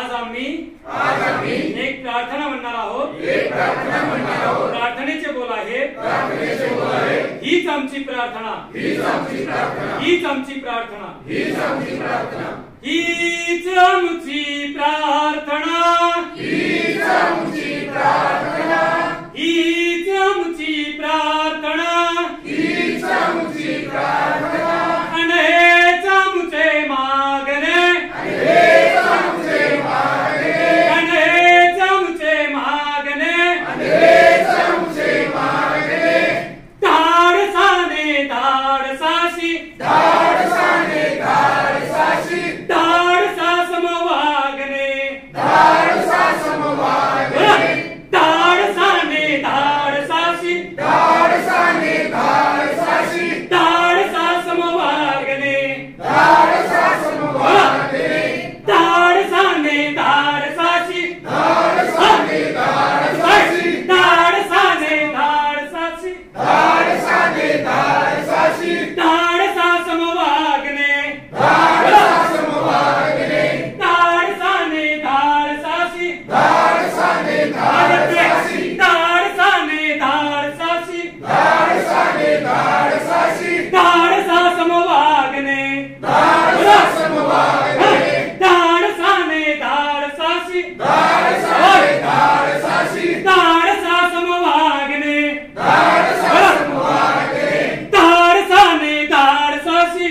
आज आम्ही एक प्रार्थना म्हणणार आहोत. प्रार्थनेचे बोल आहे, हीच आमची प्रार्थना, हीच आमची प्रार्थना, हीच आमची प्रार्थना, हीच आमची प्रार्थना, हीच आमची प्रार्थना, हीच आमची प्रार्थना, हीच आमची प्रार्थना, हीच आमची प्रार्थना, आणि हेच आमचे मागणे, आणि हेच आमचे मागणे, आणि हेच आमचे मागणे, आणि हेच आमचे मागणे. धाडसाने धाडसाशी, धाडसाने धाडसाशी, धाडसा समवागणे, धाडसा समवागणे, धाडसाने धाडसाशी, धाडसाने धाडसाशी, धाडसा समवागणे, धाडसा समवागणे, धाडसाने धाडसाशी, धाडसाने धाडसाशी, धाडसाने धाडसाशी, धाडसाने धाडसाशी, धाडसा समवागणे, धाडसा समवागणे, धाडसाने धाडसाशी, धाडसाने धाडसाशी, धाडसाने धाडसाशी, धाडसाने धाडसाशी, धाडसा समवागणे, धाडसा समवागणे, धाडसाने धाडसाशी, धाडसाने धाडसाशी, धाडसा समवागणे, धाडसा समवागणे, धाडसाने धाडसाशी,